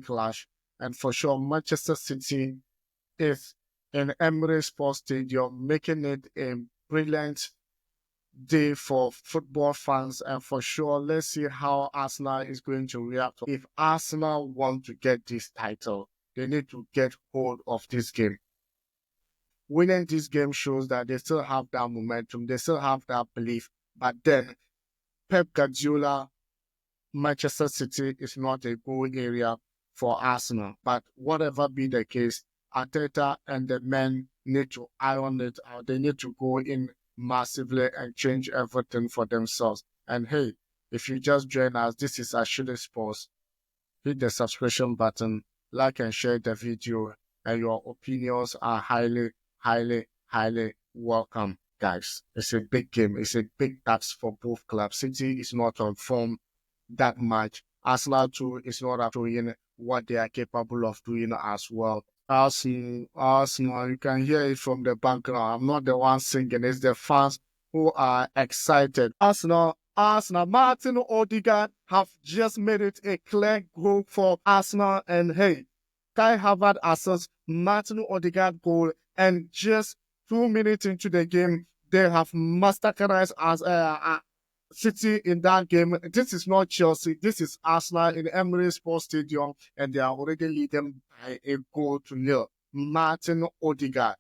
clash. And for sure, Manchester City is in Emirates Stadium, making it a brilliant day for football fans. And for sure, let's see how Arsenal is going to react. If Arsenal want to get this title, they need to get hold of this game. Winning this game shows that they still have that momentum, they still have that belief. But then, Pep Guardiola, Manchester City is not a goal area for Arsenal. But whatever be the case, Arteta and the men need to iron it out. They need to go in massively and change everything for themselves. And hey, if you just join us, this is Ashili Sports. Hit the subscription button, like and share the video, and your opinions are highly, highly, highly welcome, guys. It's a big game. It's a big task for both clubs. City is not on form that much. Arsenal too is not showing what they are capable of doing as well. Arsenal, you can hear it from the background. I'm not the one singing, it's the fans who are excited. Arsenal, Martin Ødegaard have just made it a clear goal for Arsenal. And hey, Kai Havertz assists Martin Ødegaard goal. And just 2 minutes into the game, they have massacred as City in that game. This is not Chelsea. This is Arsenal in Emirates Stadium, and they are already leading by a goal to nil. Martin Ødegaard.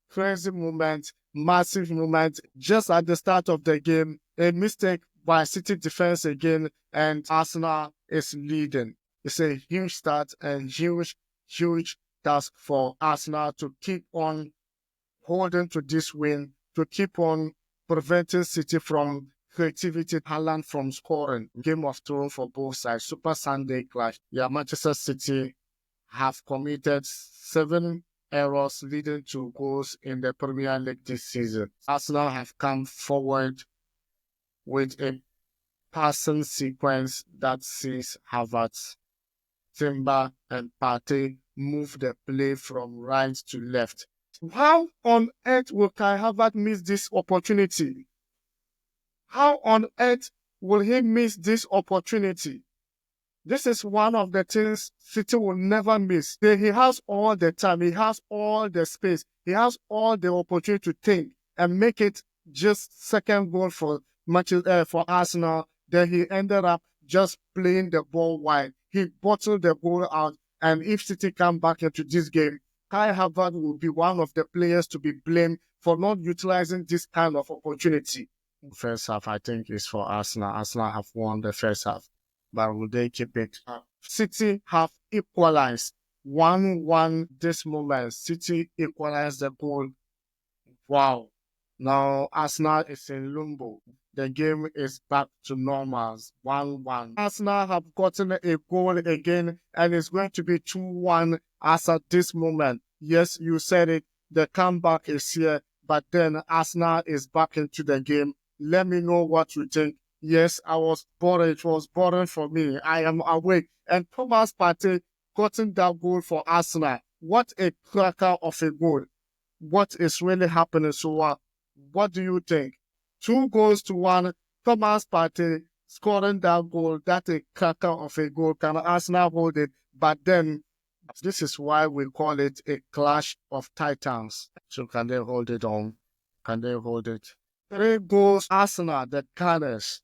Crazy moment, massive moment. Just at the start of the game, a mistake by City defense again, and Arsenal is leading. It's a huge start and huge task for Arsenal to keep on holding to this win, to keep on preventing City from creativity, Haaland from scoring. Game of Thrones for both sides. Super Sunday clash. Yeah, Manchester City have committed 7 errors leading to goals in the Premier League this season. Arsenal have come forward with a passing sequence that sees Havertz, Timber, and Partey move the play from right to left. How on earth will Kai Havertz miss this opportunity? How on earth will he miss this opportunity? This is one of the things City will never miss. He has all the time. He has all the space. He has all the opportunity to think and make it just second goal for Arsenal. Then he ended up just playing the ball wide. He bottled the ball out. And if City come back into this game, Kai Havertz will be one of the players to be blamed for not utilizing this kind of opportunity. First half, I think, is for Arsenal. Arsenal have won the first half, but will they keep it up? City have equalized 1-1 this moment. City equalized the goal. Wow. Now Arsenal is in limbo. The game is back to normal. 1-1. Arsenal have gotten a goal again, and it's going to be 2-1 as at this moment. Yes, you said it. The comeback is here, but then Arsenal is back into the game. Let me know what you think. Yes, I was bored. It was boring for me. I am awake. And Thomas Partey gotten that goal for Arsenal. What a cracker of a goal. What is really happening? So what do you think? 2-1. Thomas Partey scoring that goal. That's a cracker of a goal. Can Arsenal hold it? But then, this is why we call it a clash of titans. So can they hold it on? Can they hold it? 3 goals, Arsenal, the Gunners.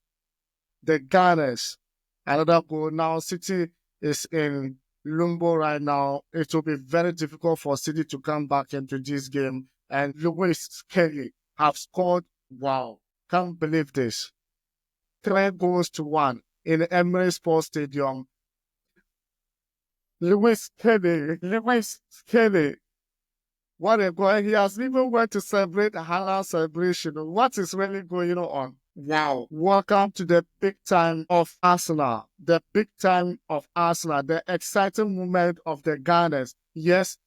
Another goal. Now City is in limbo right now. It will be very difficult for City to come back into this game. And Skelly have scored. Wow. Can't believe this. 3-1 in the Emirates Stadium. Lewis Skelly. What a goal. He has even went to celebrate a Haaland celebration. What is really going on? Wow. Welcome to the big time of Arsenal. The big time of Arsenal. The exciting moment of the Gunners. Yes,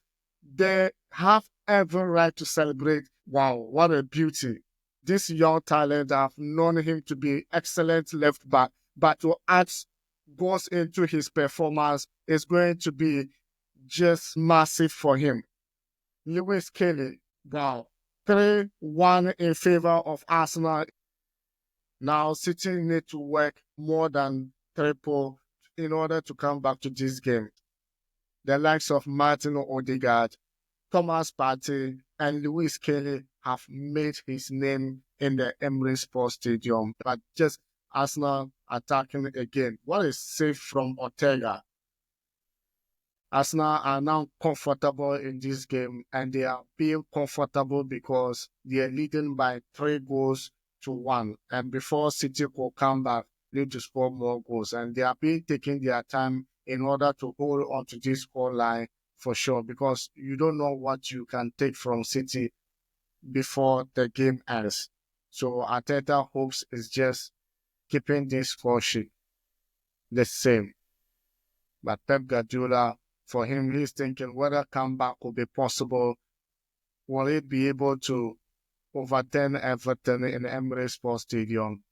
they have every right to celebrate. Wow, what a beauty. This young talent, I've known him to be excellent left back, but to add goals into his performance is going to be just massive for him. Lewis Skelly, wow. 3-1 in favor of Arsenal. Now City need to work more than triple in order to come back to this game. The likes of Martin Ødegaard, Thomas Partey, and Skelly have made his name in the Emirates Stadium. But just Arsenal attacking again. What is safe from Ortega? Arsenal are now comfortable in this game, and they are being comfortable because they are leading by 3 goals to 1. And before City will come back, need to score more goals. And they are being taking their time in order to hold on to this score line for sure, because you don't know what you can take from City before the game ends. So Arteta hopes is just keeping this score sheet the same. But Pep Guardiola, for him, he's thinking whether comeback will be possible. Will it be able to overturn Everton in Emirates Stadium?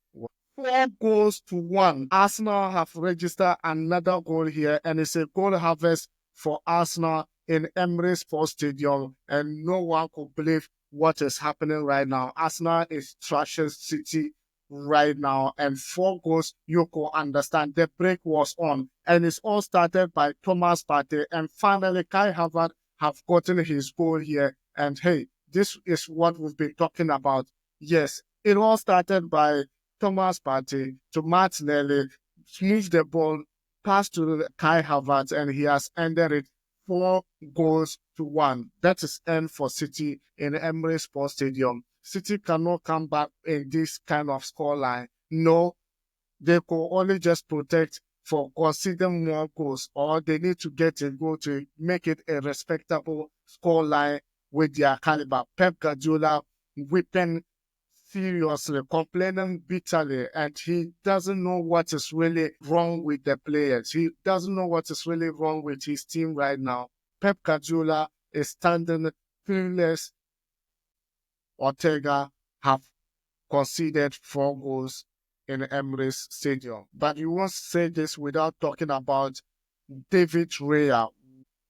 4 goals to 1. Arsenal have registered another goal here, and it's a goal harvest for Arsenal in Emirates Stadium, and no one could believe what is happening right now. Arsenal is trashing City right now, and 4 goals, you could understand the break was on, and it's all started by Thomas Partey, and finally Kai Havertz have gotten his goal here, and hey, this is what we've been talking about. Yes, it all started by Thomas Partey to Martinelli, move the ball, pass to Kai Havertz, and he has ended it 4 goals to 1. That is end for City in Emirates Stadium. City cannot come back in this kind of scoreline. No, they could only just protect for conceding more goals, or they need to get a goal to make it a respectable scoreline with their caliber. Pep Guardiola whipping seriously, complaining bitterly, and he doesn't know what is really wrong with the players. He doesn't know what is really wrong with his team right now. Pep Guardiola is standing fearless. Ortega have conceded 4 goals in Emirates Stadium. But you won't say this without talking about David Raya.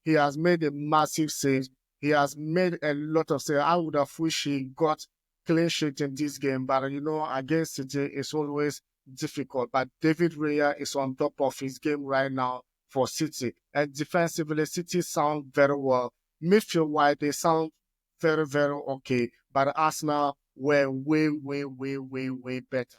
He has made a massive save. He has made a lot of saves. I would have wished he got clean sheet in this game, but against City it's always difficult. But David Raya is on top of his game right now for City. And defensively, City sound very well. Midfield wide, they sound very, very okay. But Arsenal were way, way, way, way, way better.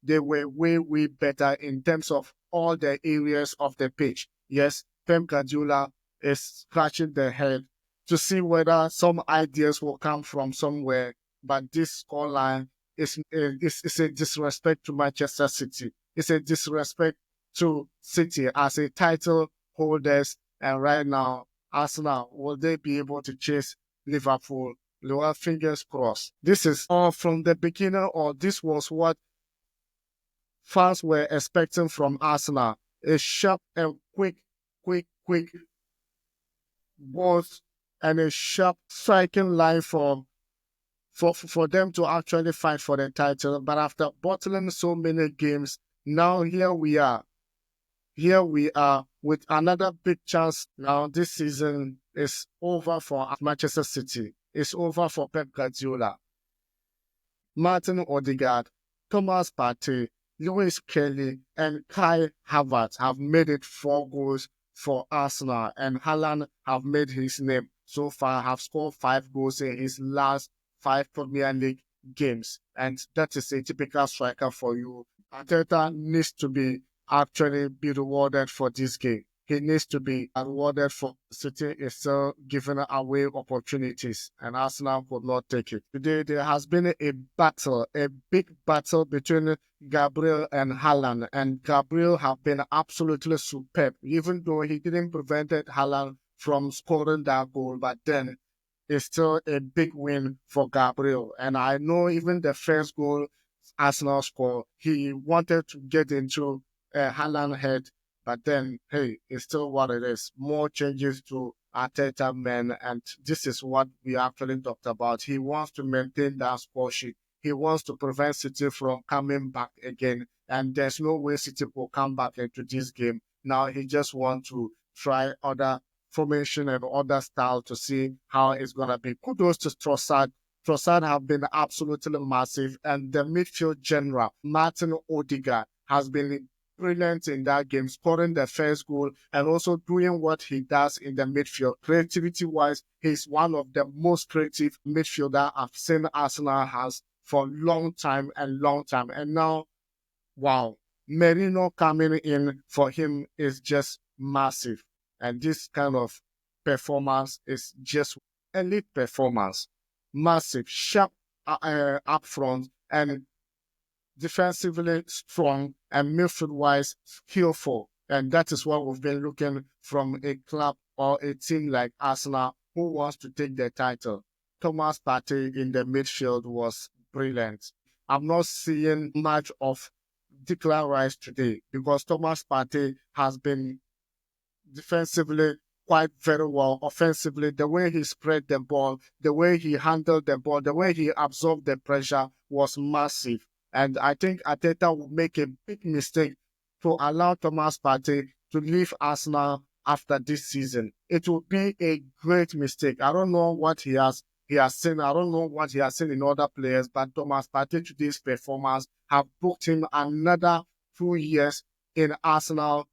They were way, way better in terms of all the areas of the pitch. Yes, Pep Guardiola is scratching their head to see whether some ideas will come from somewhere. But this scoreline is a disrespect to Manchester City. It's a disrespect to City as a title holders. And right now, Arsenal, will they be able to chase Liverpool? Well, fingers crossed. This is all from the beginning, or this was what fans were expecting from Arsenal. A sharp and quick balls and a sharp striking line for them to actually fight for the title. But after bottling so many games, now here we are. Here we are with another big chance. Now this season is over for Manchester City. It's over for Pep Guardiola. Martin Ødegaard, Thomas Partey, Skelly, and Kai Havertz have made it 4 goals for Arsenal, and Haaland have made his name so far, have scored 5 goals in his last 5 Premier League games, and that is a typical striker for you. Arteta needs to be rewarded for this game. He needs to be rewarded for City is still giving away opportunities, and Arsenal could not take it. Today, there has been a battle, a big battle between Gabriel and Haaland, and Gabriel have been absolutely superb, even though he didn't prevent Haaland from scoring that goal, but then it's still a big win for Gabriel. And I know even the first goal Arsenal scored, he wanted to get into Haaland's head, but then, hey, it's still what it is. More changes to Arteta men, and this is what we actually talked about. He wants to maintain that score sheet. He wants to prevent City from coming back again, and there's no way City will come back into this game. Now he just wants to try other formation and other style to see how it's going to be. Kudos to Trossard. Trossard have been absolutely massive, and the midfield general, Martin Ødegaard, has been brilliant in that game, scoring the first goal and also doing what he does in the midfield. Creativity-wise, he's one of the most creative midfielder I've seen Arsenal has for a long time and long time. And now, wow, Merino coming in for him is just massive. And this kind of performance is just elite performance. Massive, sharp up front and defensively strong and midfield-wise skillful. And that is what we've been looking from a club or a team like Arsenal who wants to take the title. Thomas Partey in the midfield was brilliant. I'm not seeing much of Declan Rice today because Thomas Partey has been defensively quite very well. Offensively, the way he spread the ball, the way he handled the ball, the way he absorbed the pressure was massive. And I think Arteta will make a big mistake to allow Thomas Partey to leave Arsenal after this season. It will be a great mistake. I don't know what he has seen. I don't know what he has seen in other players, but Thomas Partey today's performance have booked him another 2 years in Arsenal.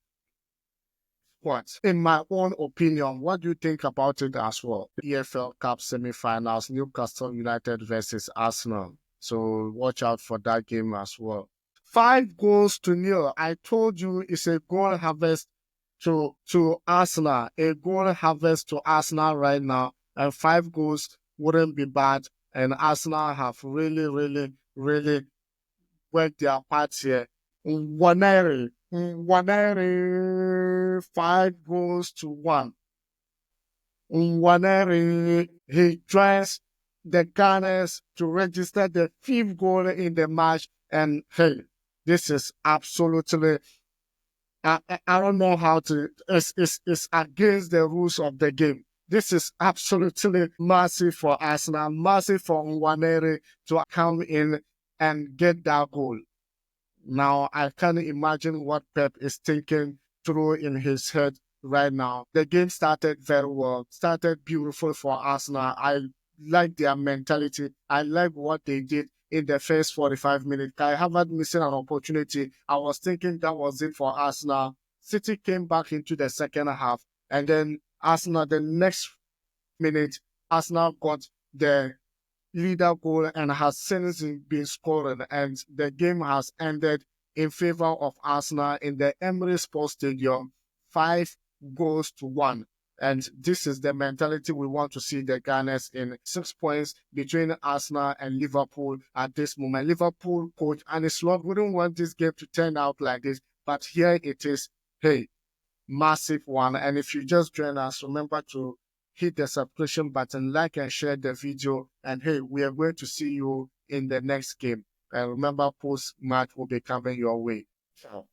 What? In my own opinion, what do you think about it as well? EFL Cup semi-finals, Newcastle United versus Arsenal. So watch out for that game as well. 5-0. I told you it's a goal harvest to Arsenal. A goal harvest to Arsenal right now. And 5 goals wouldn't be bad. And Arsenal have really, really, really worked their part here. Nwaneri, 5-1. Nwaneri, he tries the Gunners to register the 5th goal in the match. And hey, this is absolutely, I don't know how to, it's against the rules of the game. This is absolutely massive for Arsenal, massive for Nwaneri to come in and get that goal. Now, I can't imagine what Pep is thinking through in his head right now. The game started very well, started beautiful for Arsenal. I like their mentality. I like what they did in the first 45 minutes. Kai Havertz missing an opportunity. I was thinking that was it for Arsenal. City came back into the second half, and then Arsenal, the next minute, Arsenal got the leader goal and has since been scoring, and the game has ended in favor of Arsenal in the Emirates Stadium, 5-1. And this is the mentality we want to see the Gunners in. 6 points between Arsenal and Liverpool at this moment. Liverpool coach Arne Slot wouldn't want this game to turn out like this, but here it is. Hey, massive one. And if you just join us, remember to hit the subscription button, like and share the video. And hey, we are going to see you in the next game. And remember, post-match will be coming your way. Ciao.